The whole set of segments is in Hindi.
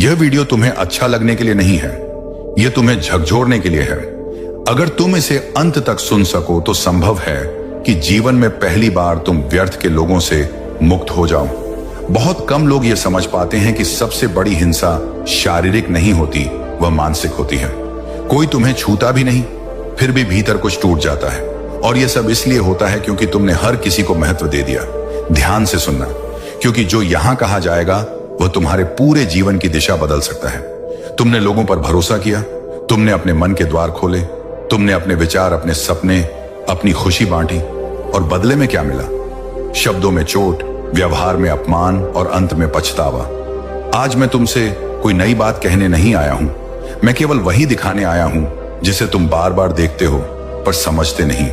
यह वीडियो तुम्हें अच्छा लगने के लिए नहीं है, यह तुम्हें झकझोरने के लिए है। अगर तुम इसे अंत तक सुन सको तो संभव है कि जीवन में पहली बार तुम व्यर्थ के लोगों से मुक्त हो जाओ। बहुत कम लोग यह समझ पाते हैं कि सबसे बड़ी हिंसा शारीरिक नहीं होती, वह मानसिक होती है। कोई तुम्हें छूता भी नहीं, फिर भी भीतर कुछ टूट जाता है। और यह सब इसलिए होता है क्योंकि तुमने हर किसी को महत्व दे दिया। ध्यान से सुनना, क्योंकि जो यहां कहा जाएगा वह तुम्हारे पूरे जीवन की दिशा बदल सकता है। तुमने लोगों पर भरोसा किया, तुमने अपने मन के द्वार खोले, तुमने अपने विचार, अपने सपने, अपनी खुशी बांटी, और बदले में क्या मिला? शब्दों में चोट, व्यवहार में अपमान और अंत में पछतावा। आज मैं तुमसे कोई नई बात कहने नहीं आया हूं, मैं केवल वही दिखाने आया हूं जिसे तुम बार बार देखते हो पर समझते नहीं।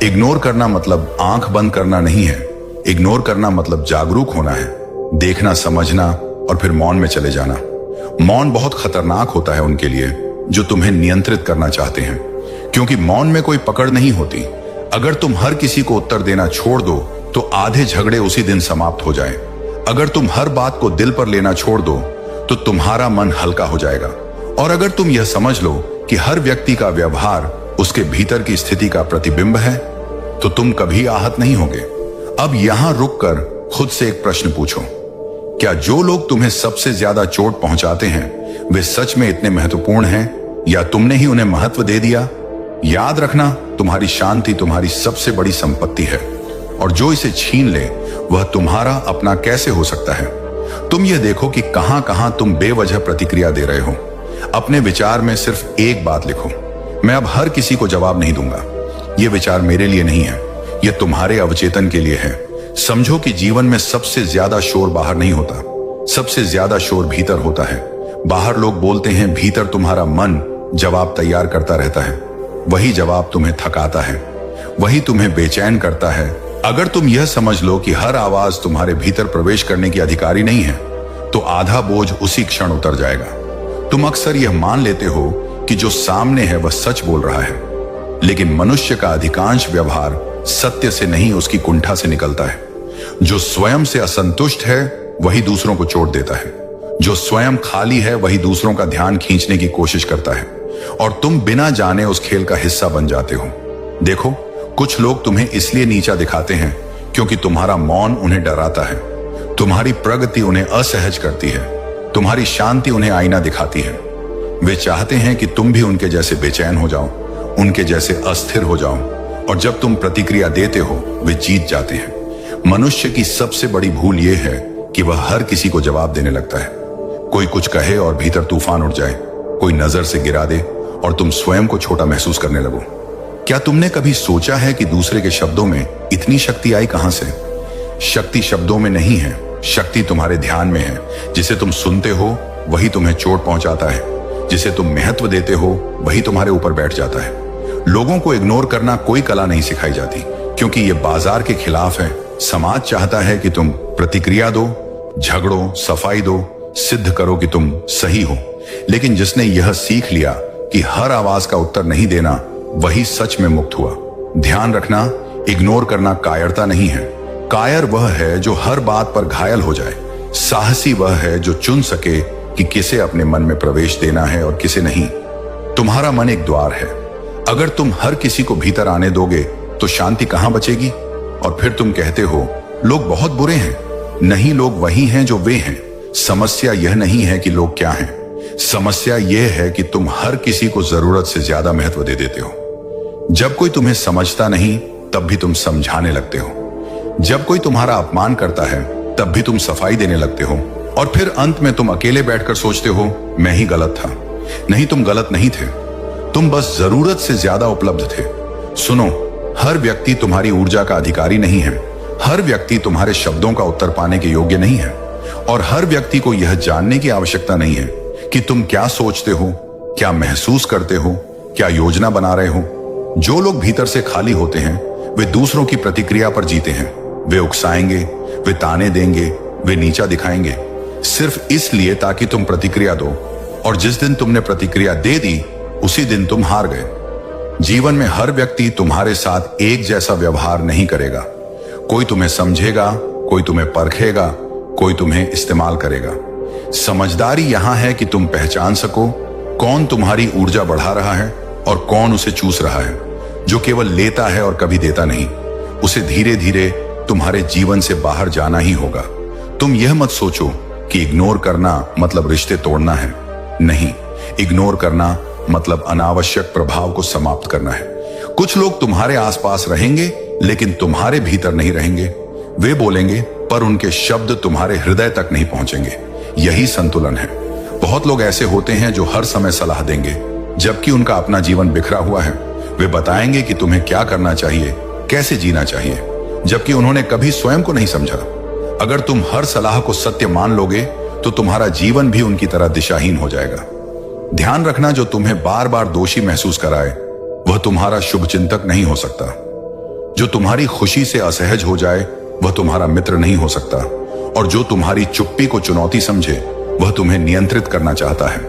इग्नोर करना मतलब आंख बंद करना नहीं है। इग्नोर करना मतलब जागरूक होना है, देखना, समझना और फिर मौन में चले जाना। मौन बहुत खतरनाक होता है उनके लिए जो तुम्हें नियंत्रित करना चाहते हैं, क्योंकि मौन में कोई पकड़ नहीं होती। अगर तुम हर किसी को उत्तर देना छोड़ दो तो आधे झगड़े उसी दिन समाप्त हो जाएं। अगर तुम हर बात को दिल पर लेना छोड़ दो तो तुम्हारा मन हल्का हो जाएगा। और अगर तुम यह समझ लो कि हर व्यक्ति का व्यवहार उसके भीतर की स्थिति का प्रतिबिंब है तो तुम कभी आहत नहीं होगे। अब यहां रुककर खुद से एक प्रश्न पूछो, क्या जो लोग तुम्हें सबसे ज्यादा चोट पहुंचाते हैं वे सच में इतने महत्वपूर्ण हैं या तुमने ही उन्हें महत्व दे दिया? याद रखना, तुम्हारी शांति तुम्हारी सबसे बड़ी संपत्ति है, और जो इसे छीन ले वह तुम्हारा अपना कैसे हो सकता है? तुम यह देखो कि कहां कहां तुम बेवजह प्रतिक्रिया दे रहे हो। अपने विचार में सिर्फ एक बात लिखो, मैं अब हर किसी को जवाब नहीं दूंगा। यह विचार मेरे लिए नहीं है, यह तुम्हारे अवचेतन के लिए है। समझो कि जीवन में सबसे ज्यादा शोर बाहर नहीं होता, सबसे ज्यादा शोर भीतर होता है। बाहर लोग बोलते हैं, भीतर तुम्हारा मन जवाब तैयार करता रहता है। वही जवाब तुम्हें थकाता है, वही तुम्हें बेचैन करता है। अगर तुम यह समझ लो कि हर आवाज तुम्हारे भीतर प्रवेश करने की अधिकारी नहीं है तो आधा बोझ उसी क्षण उतर जाएगा। तुम अक्सर यह मान लेते हो कि जो सामने है वह सच बोल रहा है, लेकिन मनुष्य का अधिकांश व्यवहार सत्य से नहीं उसकी कुंठा से निकलता है। जो स्वयं से असंतुष्ट है वही दूसरों को चोट देता है, जो स्वयं खाली है वही दूसरों का ध्यान खींचने की कोशिश करता है, और तुम बिना जाने उस खेल का हिस्सा बन जाते हो। देखो, कुछ लोग तुम्हें इसलिए नीचा दिखाते हैं क्योंकि तुम्हारा मौन उन्हें डराता है, तुम्हारी प्रगति उन्हें असहज करती है, तुम्हारी शांति उन्हें आईना दिखाती है। वे चाहते हैं कि तुम भी उनके जैसे बेचैन हो जाओ, उनके जैसे अस्थिर हो जाओ, और जब तुम प्रतिक्रिया देते हो वे जीत जाते हैं। मनुष्य की सबसे बड़ी भूल यह है कि वह हर किसी को जवाब देने लगता है। कोई कुछ कहे और भीतर तूफान उठ जाए, कोई नजर से गिरा दे और तुम स्वयं को छोटा महसूस करने लगो। क्या तुमने कभी सोचा है कि दूसरे के शब्दों में इतनी शक्ति आई कहां से? शक्ति शब्दों में नहीं है, शक्ति तुम्हारे ध्यान में है। जिसे तुम सुनते हो वही तुम्हें चोट पहुंचाता है, जिसे तुम महत्व देते हो वही तुम्हारे ऊपर बैठ जाता है। लोगों को इग्नोर करना कोई कला नहीं सिखाई जाती, क्योंकि यह बाजार के खिलाफ है। समाज चाहता है कि तुम प्रतिक्रिया दो, झगड़ो, सफाई दो, सिद्ध करो कि तुम सही हो। लेकिन जिसने यह सीख लिया कि हर आवाज का उत्तर नहीं देना, वही सच में मुक्त हुआ। ध्यान रखना, इग्नोर करना कायरता नहीं है। कायर वह है जो हर बात पर घायल हो जाए। साहसी वह है जो चुन सके कि किसे अपने मन में प्रवेश देना है और किसे नहीं। तुम्हारा मन एक द्वार है, अगर तुम हर किसी को भीतर आने दोगे तो शांति कहां बचेगी? और फिर तुम कहते हो लोग बहुत बुरे हैं। नहीं, लोग वही हैं जो वे हैं। समस्या यह नहीं है कि लोग क्या हैं, समस्या यह है कि तुम हर किसी को जरूरत से ज्यादा महत्व दे देते हो। जब कोई तुम्हें समझता नहीं तब भी तुम समझाने लगते हो। जब कोई तुम्हारा अपमान करता है तब भी तुम सफाई देने लगते हो, और फिर अंत में तुम अकेले बैठकर सोचते हो मैं ही गलत था। नहीं, तुम गलत नहीं थे, तुम बस जरूरत से ज्यादा उपलब्ध थे। सुनो, हर व्यक्ति तुम्हारी ऊर्जा का अधिकारी नहीं है, हर व्यक्ति तुम्हारे शब्दों का उत्तर पाने के योग्य नहीं है, और हर व्यक्ति को यह जानने की आवश्यकता नहीं है कि तुम क्या सोचते हो, क्या महसूस करते हो, क्या योजना बना रहे हो। जो लोग भीतर से खाली होते हैं वे दूसरों की प्रतिक्रिया पर जीते हैं। वे उकसाएंगे, वे ताने देंगे, वे नीचा दिखाएंगे, सिर्फ इसलिए ताकि तुम प्रतिक्रिया दो, और जिस दिन तुमने प्रतिक्रिया दे दी उसी दिन तुम हार गए। जीवन में हर व्यक्ति तुम्हारे साथ एक जैसा व्यवहार नहीं करेगा। कोई तुम्हें समझेगा, कोई तुम्हें परखेगा, कोई तुम्हें इस्तेमाल करेगा। समझदारी यहां है कि तुम पहचान सको कौन तुम्हारी ऊर्जा बढ़ा रहा है और कौन उसे चूस रहा है। जो केवल लेता है और कभी देता नहीं, उसे धीरे धीरे तुम्हारे जीवन से बाहर जाना ही होगा। तुम यह मत सोचो कि इग्नोर करना मतलब रिश्ते तोड़ना है। नहीं, इग्नोर करना मतलब अनावश्यक प्रभाव को समाप्त करना है। कुछ लोग तुम्हारे आसपास रहेंगे लेकिन तुम्हारे भीतर नहीं रहेंगे। वे बोलेंगे पर उनके शब्द तुम्हारे हृदय तक नहीं पहुंचेंगे। यही संतुलन है। बहुत लोग ऐसे होते हैं जो हर समय सलाह देंगे जबकि उनका अपना जीवन बिखरा हुआ है। वे बताएंगे कि तुम्हें क्या करना चाहिए, कैसे जीना चाहिए, जबकि उन्होंने कभी स्वयं को नहीं समझा। अगर तुम हर सलाह को सत्य मान लोगे तो तुम्हारा जीवन भी उनकी तरह दिशाहीन हो जाएगा। ध्यान रखना, जो तुम्हें बार बार दोषी महसूस कराए वह तुम्हारा शुभचिंतक नहीं हो सकता। जो तुम्हारी खुशी से असहज हो जाए वह तुम्हारा मित्र नहीं हो सकता। और जो तुम्हारी चुप्पी को चुनौती समझे वह तुम्हें नियंत्रित करना चाहता है।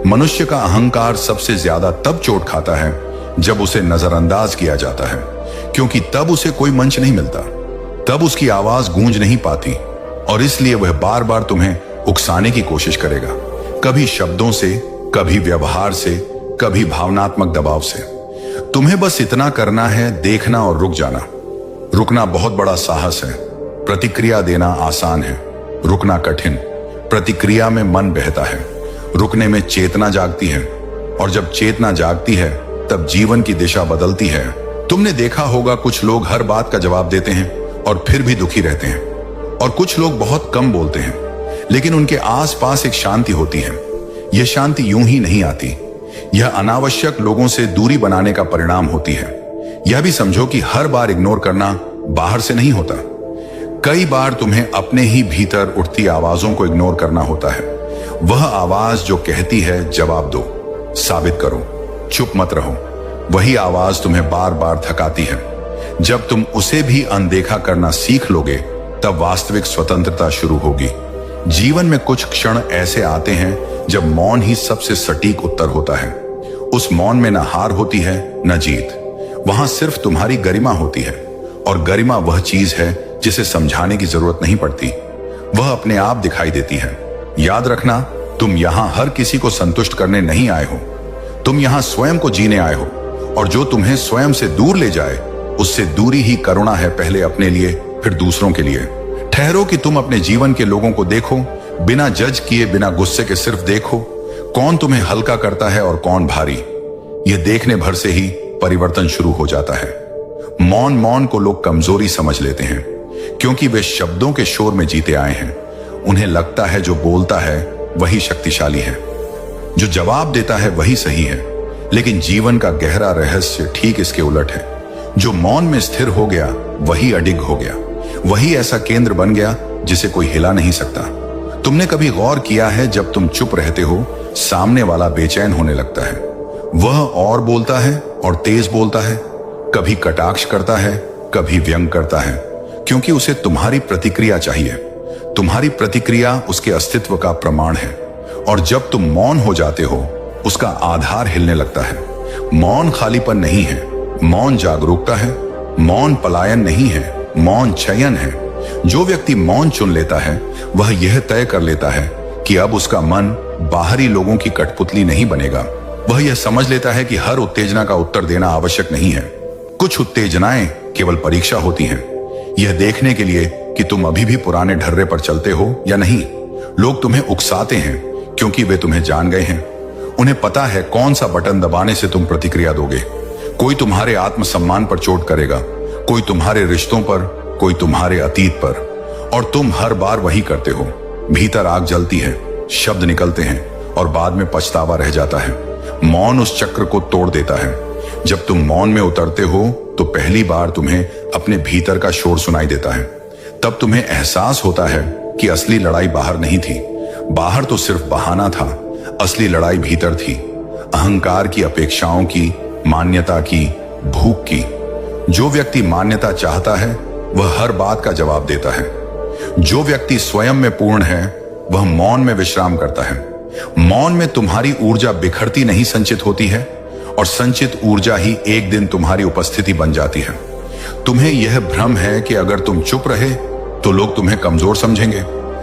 मनुष्य का अहंकार सबसे ज्यादा तब चोट खाता है जब उसे नजरअंदाज किया जाता है, क्योंकि तब उसे कोई मंच नहीं मिलता, तब उसकी आवाज गूंज नहीं पाती और इसलिए वह बार बार तुम्हें उकसाने की कोशिश करेगा। कभी शब्दों से, कभी व्यवहार से, कभी भावनात्मक दबाव से। तुम्हें बस इतना करना है, देखना और रुक जाना। रुकना बहुत बड़ा साहस है। प्रतिक्रिया देना आसान है, रुकना कठिन। प्रतिक्रिया में मन बहता है, रुकने में चेतना जागती है और जब चेतना जागती है तब जीवन की दिशा बदलती है। तुमने देखा होगा कुछ लोग हर बात का जवाब देते हैं और फिर भी दुखी रहते हैं, और कुछ लोग बहुत कम बोलते हैं लेकिन उनके आसपास एक शांति होती है। यह शांति यूं ही नहीं आती, यह अनावश्यक लोगों से दूरी बनाने का परिणाम होती है। यह भी समझो कि हर बार इग्नोर करना बाहर से नहीं होता। कई बार तुम्हें अपने ही भीतर उठती आवाजों को इग्नोर करना होता है। वह आवाज जो कहती है जवाब दो, साबित करो, चुप मत रहो, वही आवाज तुम्हें बार बार थकाती है। जब तुम उसे भी अनदेखा करना सीख लोगे तब वास्तविक स्वतंत्रता शुरू होगी। जीवन में कुछ क्षण ऐसे आते हैं जब मौन ही सबसे सटीक उत्तर होता है। उस मौन में न हार होती है न जीत, वहां सिर्फ तुम्हारी गरिमा होती है। और गरिमा वह चीज है जिसे समझाने की जरूरत नहीं पड़ती, वह अपने आप दिखाई देती है। याद रखना, तुम यहां हर किसी को संतुष्ट करने नहीं आए हो, तुम यहां स्वयं को जीने आए हो। और जो तुम्हें स्वयं से दूर ले जाए उससे दूरी ही करुणा है, पहले अपने लिए फिर दूसरों के लिए। ठहरो कि तुम अपने जीवन के लोगों को देखो, बिना जज किए, बिना गुस्से के सिर्फ देखो कौन तुम्हें हल्का करता है और कौन भारी। यह देखने भर से ही परिवर्तन शुरू हो जाता है। मौन को लोग कमजोरी समझ लेते हैं क्योंकि वे शब्दों के शोर में जीते आए हैं। उन्हें लगता है जो बोलता है वही शक्तिशाली है, जो जवाब देता है वही सही है। लेकिन जीवन का गहरा रहस्य ठीक इसके उलट है। जो मौन में स्थिर हो गया वही अडिग हो गया, वही ऐसा केंद्र बन गया जिसे कोई हिला नहीं सकता। तुमने कभी गौर किया है, जब तुम चुप रहते हो सामने वाला बेचैन होने लगता है। वह और बोलता है और तेज बोलता है, कभी कटाक्ष करता है, कभी व्यंग करता है, क्योंकि उसे तुम्हारी प्रतिक्रिया चाहिए। तुम्हारी प्रतिक्रिया उसके अस्तित्व का प्रमाण है। और जब तुम मौन हो जाते हो उसका आधार हिलने लगता है। मौन खालीपन नहीं है, मौन जागरूकता है। मौन पलायन नहीं है, मौन चयन है। जो व्यक्ति मौन चुन लेता है वह यह तय कर लेता है कि अब उसका मन बाहरी लोगों की कठपुतली नहीं बनेगा। वह यह समझ लेता है कि हर उत्तेजना का उत्तर देना आवश्यक नहीं है। कुछ उत्तेजनाएं केवल परीक्षा होती हैं, यह देखने के लिए कि तुम अभी भी पुराने ढर्रे पर चलते हो या नहीं। लोग तुम्हें उकसाते हैं क्योंकि वे तुम्हें जान गए हैं। उन्हें पता है कौन सा बटन दबाने से तुम प्रतिक्रिया दोगे। कोई तुम्हारे आत्मसम्मान पर चोट करेगा, कोई तुम्हारे रिश्तों पर, कोई तुम्हारे अतीत पर, और तुम हर बार वही करते हो। भीतर आग जलती है, शब्द निकलते हैं और बाद में पछतावा रह जाता है। मौन उस चक्र को तोड़ देता है। जब तुम मौन में उतरते हो तो पहली बार तुम्हें अपने भीतर का शोर सुनाई देता है। तब तुम्हें एहसास होता है कि असली लड़ाई बाहर नहीं थी, बाहर तो सिर्फ बहाना था। असली लड़ाई भीतर थी, अहंकार की, अपेक्षाओं की, मान्यता की, भूख की। जो व्यक्ति मान्यता चाहता है वह हर बात का जवाब देता है। जो व्यक्ति स्वयं में पूर्ण है वह मौन में विश्राम करता है। मौन में तुम्हारी ऊर्जा बिखरती नहीं, संचित होती है, और संचित ऊर्जा ही एक दिन तुम्हारी उपस्थिति बन जाती है। तुम्हें यह भ्रम है कि अगर तुम चुप रहे तो लोग तुम्हें कमजोर समझेंगे,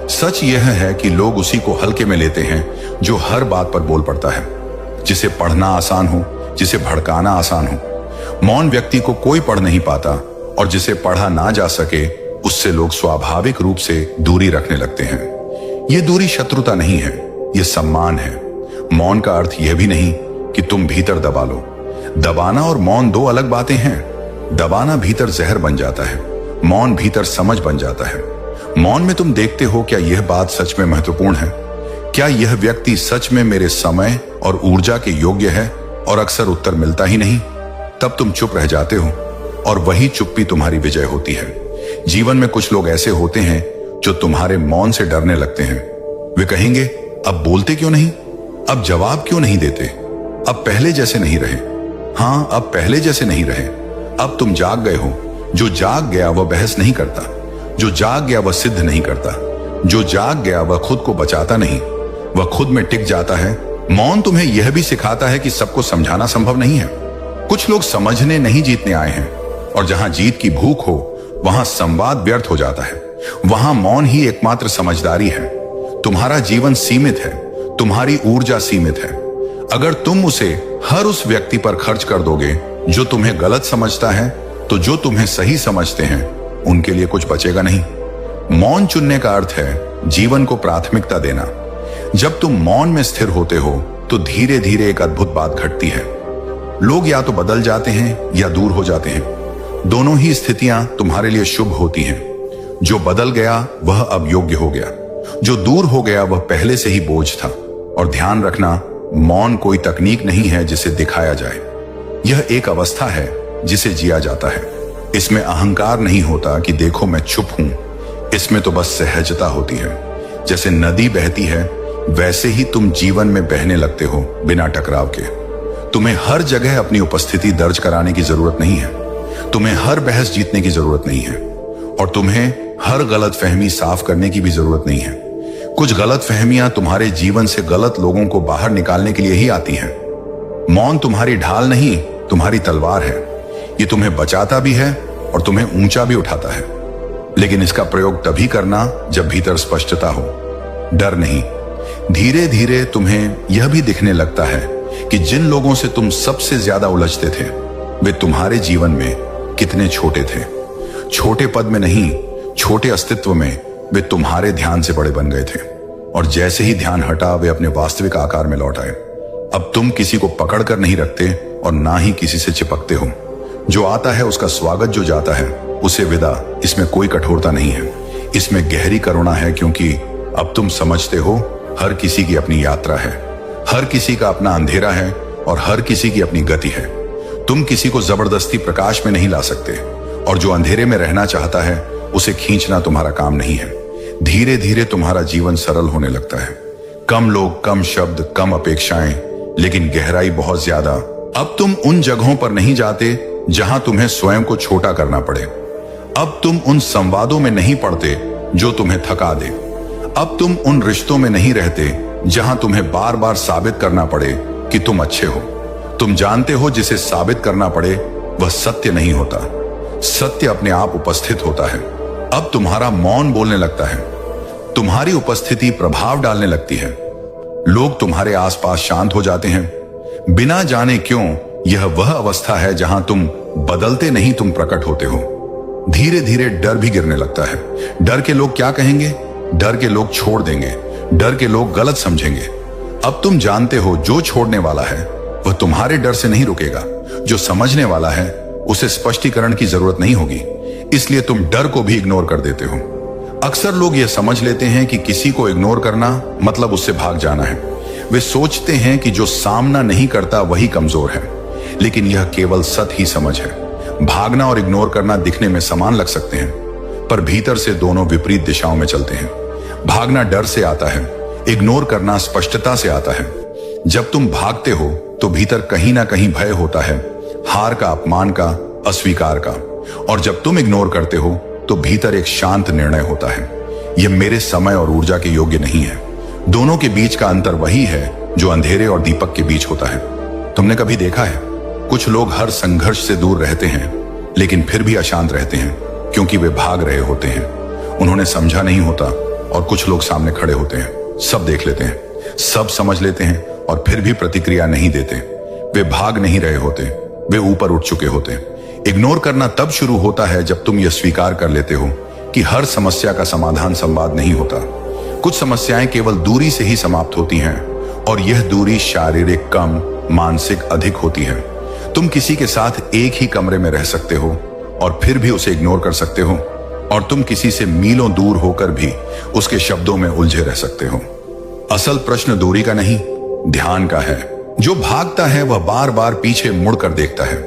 सच यह है कि लोग उसी को हल्के में लेते हैं जो हर बात पर बोल पड़ता है, जिसे पढ़ना आसान हो, जिसे भड़काना आसान हो। मौन व्यक्ति को कोई पढ़ नहीं पाता और जिसे पढ़ा ना जा सके उससे लोग स्वाभाविक रूप से दूरी रखने लगते हैं। यह दूरी शत्रुता नहीं है, यह सम्मान है। मौन का अर्थ यह भी नहीं कि तुम भीतर दबा लो। दबाना और मौन दो अलग बातें हैं। दबाना भीतर जहर बन जाता है, मौन भीतर समझ बन जाता है। मौन में तुम देखते हो क्या यह बात सच में महत्वपूर्ण है, क्या यह व्यक्ति सच में मेरे समय और ऊर्जा के योग्य है, और अक्सर उत्तर मिलता ही नहीं। तब तुम चुप रह जाते हो और वही चुप्पी तुम्हारी विजय होती है। जीवन में कुछ लोग ऐसे होते हैं जो तुम्हारे मौन से डरने लगते हैं। वे कहेंगे, अब बोलते क्यों नहीं, अब जवाब क्यों नहीं देते, अब पहले जैसे नहीं रहे। हाँ, अब पहले जैसे नहीं रहे। अब तुम जाग गए हो। जो जाग गया वह बहस नहीं करता, जो जाग गया वह सिद्ध नहीं करता, जो जाग गया वह खुद को बचाता नहीं, वह खुद में टिक जाता है। मौन तुम्हें यह भी सिखाता है कि सबको समझाना संभव नहीं है। कुछ लोग समझने नहीं जीतने आए हैं, और जहां जीत की भूख हो वहां संवाद व्यर्थ हो जाता है। वहां मौन ही एकमात्र समझदारी है। तुम्हारा जीवन सीमित है, तुम्हारी ऊर्जा सीमित है। अगर तुम उसे हर उस व्यक्ति पर खर्च कर दोगे जो तुम्हें गलत समझता है, तो जो तुम्हें सही समझते हैं उनके लिए कुछ बचेगा नहीं। मौन चुनने का अर्थ है जीवन को प्राथमिकता देना। जब तुम मौन में स्थिर होते हो तो धीरे धीरे एक अद्भुत बात घटती है। लोग या तो बदल जाते हैं या दूर हो जाते हैं। दोनों ही स्थितियां तुम्हारे लिए शुभ होती हैं। जो बदल गया वह अब योग्य हो गया, जो दूर हो गया वह पहले से ही बोझ था। और ध्यान रखना, मौन कोई तकनीक नहीं है जिसे दिखाया जाए, यह एक अवस्था है जिसे जिया जाता है। इसमें अहंकार नहीं होता कि देखो मैं चुप हूं, इसमें तो बस सहजता होती है। जैसे नदी बहती है वैसे ही तुम जीवन में बहने लगते हो, बिना टकराव के। तुम्हें हर जगह अपनी उपस्थिति दर्ज कराने की जरूरत नहीं है, तुम्हें हर बहस जीतने की जरूरत नहीं है, और तुम्हें हर गलतफहमी साफ करने की भी जरूरत नहीं है। कुछ गलतफहमियां तुम्हारे जीवन से गलत लोगों को बाहर निकालने के लिए ही आती हैं। मौन तुम्हारी ढाल नहीं, तुम्हारी तलवार है। ये तुम्हें बचाता भी है और तुम्हें ऊंचा भी उठाता है। लेकिन इसका प्रयोग तभी करना जब भीतर स्पष्टता हो, डर नहीं। धीरे धीरे तुम्हें यह भी दिखने लगता है कि जिन लोगों से तुम सबसे ज्यादा उलझते थे वे तुम्हारे जीवन में कितने छोटे थे। छोटे पद में नहीं, छोटे अस्तित्व में वे तुम्हारे ध्यान से बड़े बन गए थे। और जैसे ही ध्यान हटा वे अपने वास्तविक आकार में लौट आए। अब तुम किसी को पकड़ कर नहीं रखते और ना ही किसी से चिपकते हो। जो आता है उसका स्वागत, जो जाता है उसे विदा। इसमें कोई कठोरता नहीं है, इसमें गहरी करुणा है, क्योंकि अब तुम समझते हो हर किसी की अपनी यात्रा है, हर किसी का अपना अंधेरा है और हर किसी की अपनी गति है। तुम किसी को जबरदस्ती प्रकाश में नहीं ला सकते, और जो अंधेरे में रहना चाहता है उसे खींचना तुम्हारा काम नहीं है। धीरे धीरे तुम्हारा जीवन सरल होने लगता है। कम लोग, कम शब्द, कम अपेक्षाएं, लेकिन गहराई बहुत ज्यादा। अब तुम उन जगहों पर नहीं जाते जहां तुम्हें स्वयं को छोटा करना पड़े। अब तुम उन संवादों में नहीं पड़ते जो तुम्हें थका दे। अब तुम उन रिश्तों में नहीं रहते जहां तुम्हें बार बार साबित करना पड़े कि तुम अच्छे हो। तुम जानते हो जिसे साबित करना पड़े वह सत्य नहीं होता, सत्य अपने आप उपस्थित होता है। अब तुम्हारा मौन बोलने लगता है, तुम्हारी उपस्थिति प्रभाव डालने लगती है। लोग तुम्हारे आसपास शांत हो जाते हैं। बिना जाने क्यों यह वह अवस्था है जहां तुम बदलते नहीं, तुम प्रकट होते हो। धीरे धीरे डर भी गिरने लगता है। डर के लोग क्या कहेंगे, डर के लोग छोड़ देंगे, डर के लोग गलत समझेंगे। अब तुम जानते हो जो छोड़ने वाला है वह तुम्हारे डर से नहीं रुकेगा, जो समझने वाला है उसे स्पष्टीकरण की जरूरत नहीं होगी, इसलिए तुम डर को भी इग्नोर कर देते हो। अक्सर लोग यह समझ लेते हैं कि किसी को इग्नोर करना मतलब उससे भाग जाना है। वे सोचते हैं कि जो सामना नहीं करता वही कमजोर है, लेकिन यह केवल सत ही समझ है। भागना और इग्नोर करना दिखने में समान लग सकते हैं, पर भीतर से दोनों विपरीत दिशाओं में चलते हैं। भागना डर से आता है, इग्नोर करना स्पष्टता से आता है। जब तुम भागते हो तो भीतर कहीं ना कहीं भय होता है, हार का, अपमान का, अस्वीकार का। और जब तुम इग्नोर करते हो तो भीतर एक शांत निर्णय होता है, यह मेरे समय और ऊर्जा के योग्य नहीं है। दोनों के बीच का अंतर वही है जो अंधेरे और दीपक के बीच होता है। तुमने कभी देखा है, कुछ लोग हर संघर्ष से दूर रहते हैं लेकिन फिर भी अशांत रहते हैं, क्योंकि वे भाग रहे होते हैं। उन्होंने समझा नहीं होता और कुछ लोग सामने खड़े होते हैं, सब देख लेते हैं, सब समझ लेते हैं और फिर भी प्रतिक्रिया नहीं देते। वे भाग नहीं रहे होते, वे ऊपर उठ चुके होते। इग्नोर करना तब शुरू होता है जब तुम यह स्वीकार कर लेते हो कि हर समस्या का समाधान संवाद नहीं होता। कुछ समस्याएं केवल दूरी से ही समाप्त होती हैं और यह दूरी शारीरिक कम, मानसिक अधिक होती है। तुम किसी के साथ एक ही कमरे में रह सकते हो और फिर भी उसे इग्नोर कर सकते हो, और तुम किसी से मीलों दूर होकर भी उसके शब्दों में उलझे रह सकते हो। असल प्रश्न दूरी का नहीं, ध्यान का है। जो भागता है वह बार बार पीछे मुड़कर देखता है,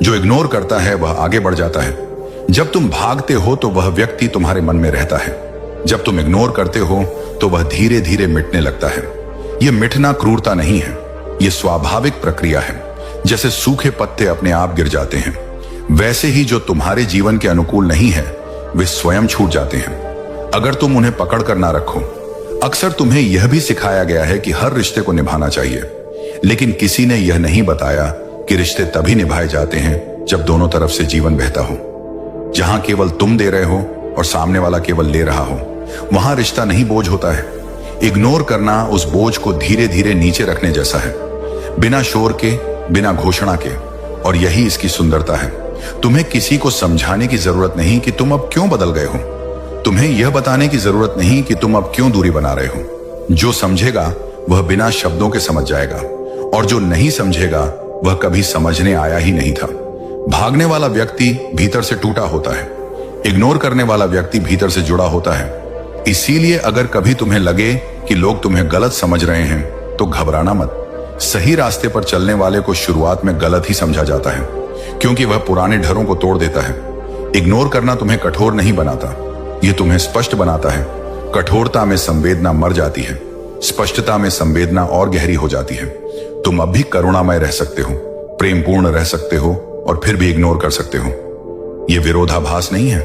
जो इग्नोर करता है वह आगे बढ़ जाता है। जब तुम भागते हो तो वह व्यक्ति तुम्हारे मन में रहता है, जब तुम इग्नोर करते हो तो वह धीरे धीरे मिटने लगता है। यह मिटना क्रूरता नहीं है, यह स्वाभाविक प्रक्रिया है। जैसे सूखे पत्ते अपने आप गिर जाते हैं, वैसे ही जो तुम्हारे जीवन के अनुकूल नहीं है वे स्वयं छूट जाते हैं, अगर तुम उन्हें पकड़ कर ना रखो। अक्सर तुम्हें यह भी सिखाया गया है कि हर रिश्ते को निभाना चाहिए, लेकिन किसी ने यह नहीं बताया कि रिश्ते तभी निभाए जाते हैं जब दोनों तरफ से जीवन बहता हो। जहां केवल तुम दे रहे हो और सामने वाला केवल ले रहा हो, वहां रिश्ता नहीं बोझ होता है। इग्नोर करना उस बोझ को धीरे धीरे नीचे रखने जैसा है, बिना शोर के, बिना घोषणा के। और यही इसकी सुंदरता है। तुम्हें किसी को समझाने की जरूरत नहीं कि तुम अब क्यों बदल गए हो। तुम्हें यह बताने की जरूरत नहीं कि तुम अब क्यों दूरी बना रहे हो। जो समझेगा वह बिना शब्दों के समझ जाएगा, और जो नहीं समझेगा वह कभी समझने आया ही नहीं था। भागने वाला व्यक्ति भीतर से टूटा होता है, इग्नोर करने वाला व्यक्ति भीतर से जुड़ा होता है। इसीलिए अगर कभी तुम्हें लगे कि लोग तुम्हें गलत समझ रहे हैं तो घबराना मत। सही रास्ते पर चलने वाले को शुरुआत में गलत ही समझा जाता है, क्योंकि वह पुराने डरों को तोड़ देता है। इग्नोर करना तुम्हें कठोर नहीं बनाता, यह तुम्हें स्पष्ट बनाता है। कठोरता में संवेदना मर जाती है, स्पष्टता में संवेदना और गहरी हो जाती है। तुम अब भी करुणामय रह सकते हो, प्रेमपूर्ण रह सकते हो और फिर भी इग्नोर कर सकते हो। यह विरोधाभास नहीं है,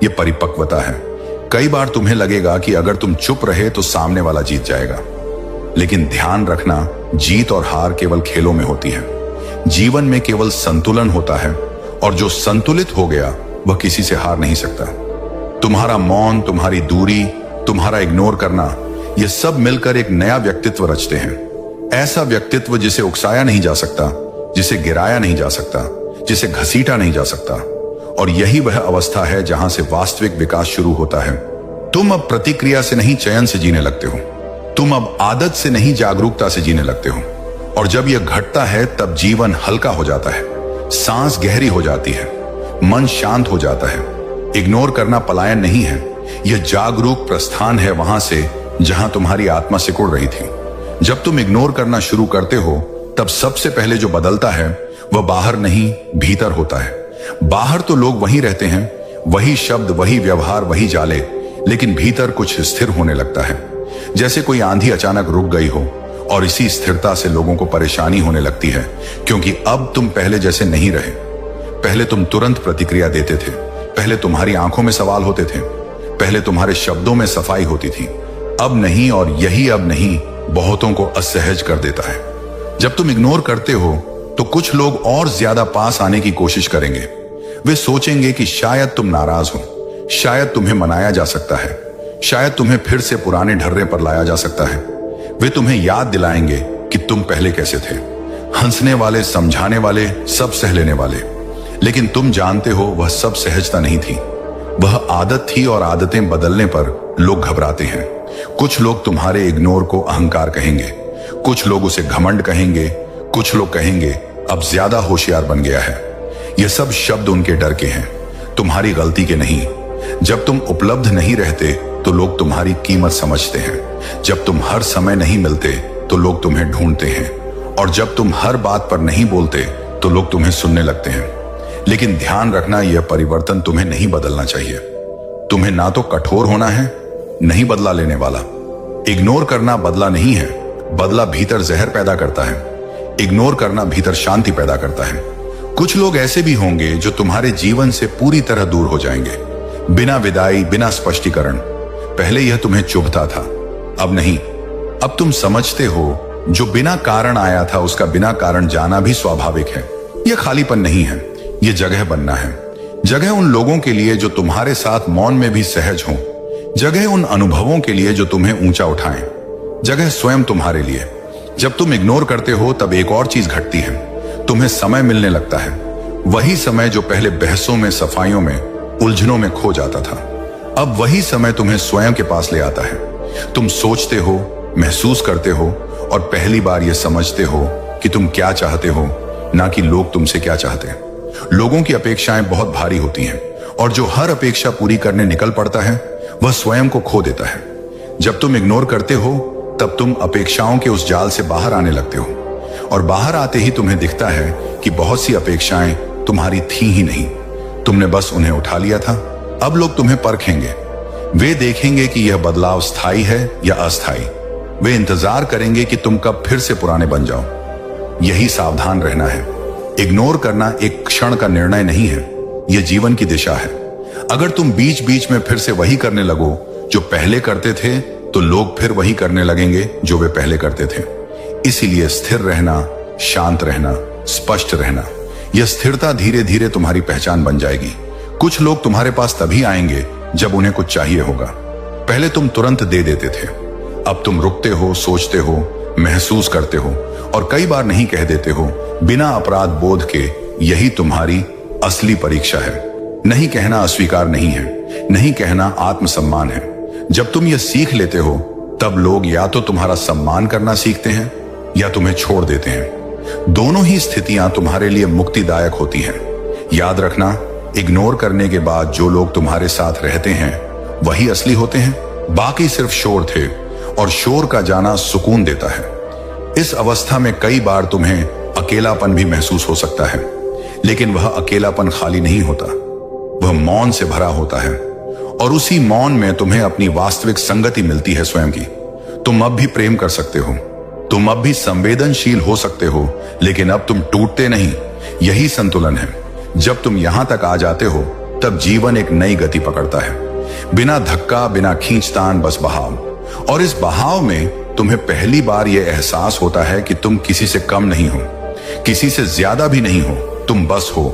यह परिपक्वता है। कई बार तुम्हें लगेगा कि अगर तुम चुप रहे तो सामने वाला जीत जाएगा, लेकिन ध्यान रखना, जीत और हार केवल खेलों में होती है। जीवन में केवल संतुलन होता है, और जो संतुलित हो गया वह किसी से हार नहीं सकता। तुम्हारा मौन, तुम्हारी दूरी, तुम्हारा इग्नोर करना, ये सब मिलकर एक नया व्यक्तित्व रचते हैं। ऐसा व्यक्तित्व जिसे उकसाया नहीं जा सकता, जिसे गिराया नहीं जा सकता, जिसे घसीटा नहीं जा सकता। और यही वह अवस्था है जहां से वास्तविक विकास शुरू होता है। तुम अब प्रतिक्रिया से नहीं, चयन से जीने लगते हो। तुम अब आदत से नहीं, जागरूकता से जीने लगते हो। और जब यह घटता है तब जीवन हल्का हो जाता है, सांस गहरी हो जाती है, मन शांत हो जाता है। इग्नोर करना पलायन नहीं है, यह जागरूक प्रस्थान है वहां से जहां तुम्हारी आत्मा सिकुड़ रही थी। जब तुम इग्नोर करना शुरू करते हो तब सबसे पहले जो बदलता है वह बाहर नहीं, भीतर होता है। बाहर तो लोग वहीं रहते हैं, वही शब्द, वही व्यवहार, वही जाले, लेकिन भीतर कुछ स्थिर होने लगता है। जैसे कोई आंधी अचानक रुक गई हो, और इसी स्थिरता से लोगों को परेशानी होने लगती है, क्योंकि अब तुम पहले जैसे नहीं रहे। पहले तुम तुरंत प्रतिक्रिया देते थे, पहले तुम्हारी आंखों में सवाल होते थे, पहले तुम्हारे शब्दों में सफाई होती थी। अब नहीं, और यही अब नहीं बहुतों को असहज कर देता है। जब तुम इग्नोर करते हो तो कुछ लोग और ज्यादा पास आने की कोशिश करेंगे। वे सोचेंगे कि शायद तुम नाराज हो, शायद तुम्हें मनाया जा सकता है, शायद तुम्हें फिर से पुराने ढर्रे पर लाया जा सकता है। वे तुम्हें याद दिलाएंगे कि तुम पहले कैसे थे, हंसने वाले, समझाने वाले, सब सह लेने वाले। लेकिन तुम जानते हो वह सब सहजता नहीं थी, वह आदत थी, और आदतें बदलने पर लोग घबराते हैं। कुछ लोग तुम्हारे इग्नोर को अहंकार कहेंगे, कुछ लोग उसे घमंड कहेंगे, कुछ लोग कहेंगे अब ज्यादा होशियार बन गया है। ये सब शब्द उनके डर के हैं, तुम्हारी गलती के नहीं। जब तुम उपलब्ध नहीं रहते तो लोग तुम्हारी कीमत समझते हैं। जब तुम हर समय नहीं मिलते तो लोग तुम्हें ढूंढते हैं, और जब तुम हर बात पर नहीं बोलते तो लोग तुम्हें सुनने लगते हैं। लेकिन ध्यान रखना, यह परिवर्तन तुम्हें नहीं बदलना चाहिए। तुम्हें ना तो कठोर होना है, नहीं बदला लेने वाला। इग्नोर करना बदला नहीं है, बदला भीतर जहर पैदा करता है। इग्नोर करना भीतर शांति पैदा करता है। कुछ लोग ऐसे भी होंगे जो तुम्हारे जीवन से पूरी तरह दूर हो जाएंगे, बिना विदाई, बिना स्पष्टीकरण। पहले यह तुम्हें चुभता था, अब नहीं। अब तुम समझते हो जो बिना कारण आया था उसका बिना कारण जाना भी स्वाभाविक है। यह खालीपन नहीं है, यह जगह बनना है। जगह उन लोगों के लिए जो तुम्हारे साथ मौन में भी सहज हो, जगह उन अनुभवों के लिए जो तुम्हें ऊंचा उठाएं, जगह स्वयं तुम्हारे लिए। जब तुम इग्नोर करते हो तब एक और चीज घटती है, तुम्हें समय मिलने लगता है। वही समय जो पहले बहसों में, सफाइयों में, उलझनों में खो जाता था, अब वही समय तुम्हें स्वयं के पास ले आता है। तुम सोचते हो, महसूस करते हो और पहली बार यह समझते हो कि तुम क्या चाहते हो, ना कि लोग तुमसे क्या चाहते हैं। लोगों की अपेक्षाएं बहुत भारी होती हैं और जो हर अपेक्षा पूरी करने निकल पड़ता है वह स्वयं को खो देता है। जब तुम इग्नोर करते हो तब तुम अपेक्षाओं के उस जाल से बाहर आने लगते हो और बाहर आते ही तुम्हें दिखता है कि बहुत सी अपेक्षाएं तुम्हारी थी ही नहीं, तुमने बस उन्हें उठा लिया था। अब लोग तुम्हें परखेंगे, वे देखेंगे कि यह बदलाव स्थायी है या अस्थायी। वे इंतजार करेंगे कि तुम कब फिर से पुराने बन जाओ। यही सावधान रहना है। इग्नोर करना एक क्षण का निर्णय नहीं है, यह जीवन की दिशा है। अगर तुम बीच बीच में फिर से वही करने लगो जो पहले करते थे, तो लोग फिर वही करने लगेंगे जो वे पहले करते थे। इसीलिए स्थिर रहना, शांत रहना, स्पष्ट रहना, यह स्थिरता धीरे धीरे तुम्हारी पहचान बन जाएगी। कुछ लोग तुम्हारे पास तभी आएंगे जब उन्हें कुछ चाहिए होगा। पहले तुम तुरंत दे देते थे, अब तुम रुकते हो, सोचते हो, महसूस करते हो और कई बार नहीं कह देते हो बिना अपराध बोध के। यही तुम्हारी असली परीक्षा है। नहीं कहना अस्वीकार नहीं है, नहीं कहना आत्मसम्मान है। जब तुम यह सीख लेते हो तब लोग या तो तुम्हारा सम्मान करना सीखते हैं या तुम्हें छोड़ देते हैं। दोनों ही स्थितियां तुम्हारे लिए मुक्तिदायक होती हैं। याद रखना, इग्नोर करने के बाद जो लोग तुम्हारे साथ रहते हैं वही असली होते हैं। बाकी सिर्फ शोर थे और शोर का जाना सुकून देता है। इस अवस्था में कई बार तुम्हें अकेलापन भी महसूस हो सकता है, लेकिन वह अकेलापन खाली नहीं होता, वह मौन से भरा होता है और उसी मौन में तुम्हें अपनी वास्तविक संगति मिलती है स्वयं की। तुम अब भी प्रेम कर सकते हो, तुम अब भी संवेदनशील हो सकते हो, लेकिन अब तुम टूटते नहीं। यही संतुलन है। जब तुम यहां तक आ जाते हो तब जीवन एक नई गति पकड़ता है, बिना धक्का, बिना खींचतान, बस बहाव। और इस बहाव में तुम्हें पहली बार यह एहसास होता है कि तुम किसी से कम नहीं हो, किसी से ज्यादा भी नहीं हो, तुम बस हो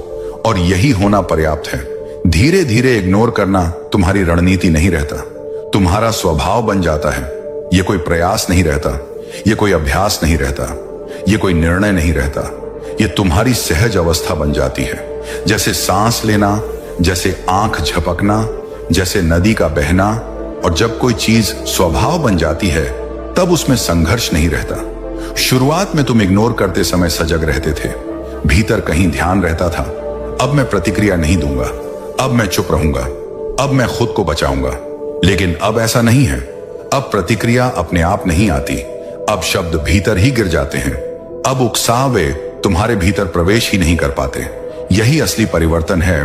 और यही होना पर्याप्त है। धीरे धीरे इग्नोर करना तुम्हारी रणनीति नहीं रहता, तुम्हारा स्वभाव बन जाता है। यह कोई प्रयास नहीं रहता, यह कोई अभ्यास नहीं रहता, यह कोई निर्णय नहीं रहता, यह तुम्हारी सहज अवस्था बन जाती है। जैसे सांस लेना, जैसे आंख झपकना, जैसे नदी का बहना। और जब कोई चीज स्वभाव बन जाती है तब उसमें संघर्ष नहीं रहता। शुरुआत में तुम इग्नोर करते समय सजग रहते थे, भीतर कहीं ध्यान रहता था, अब मैं प्रतिक्रिया नहीं दूंगा, अब मैं चुप रहूंगा, अब मैं खुद को बचाऊंगा। लेकिन अब ऐसा नहीं है। अब प्रतिक्रिया अपने आप नहीं आती, अब शब्द भीतर ही गिर जाते हैं। अब उकसावे तुम्हारे भीतर प्रवेश ही नहीं कर पाते। यही असली परिवर्तन है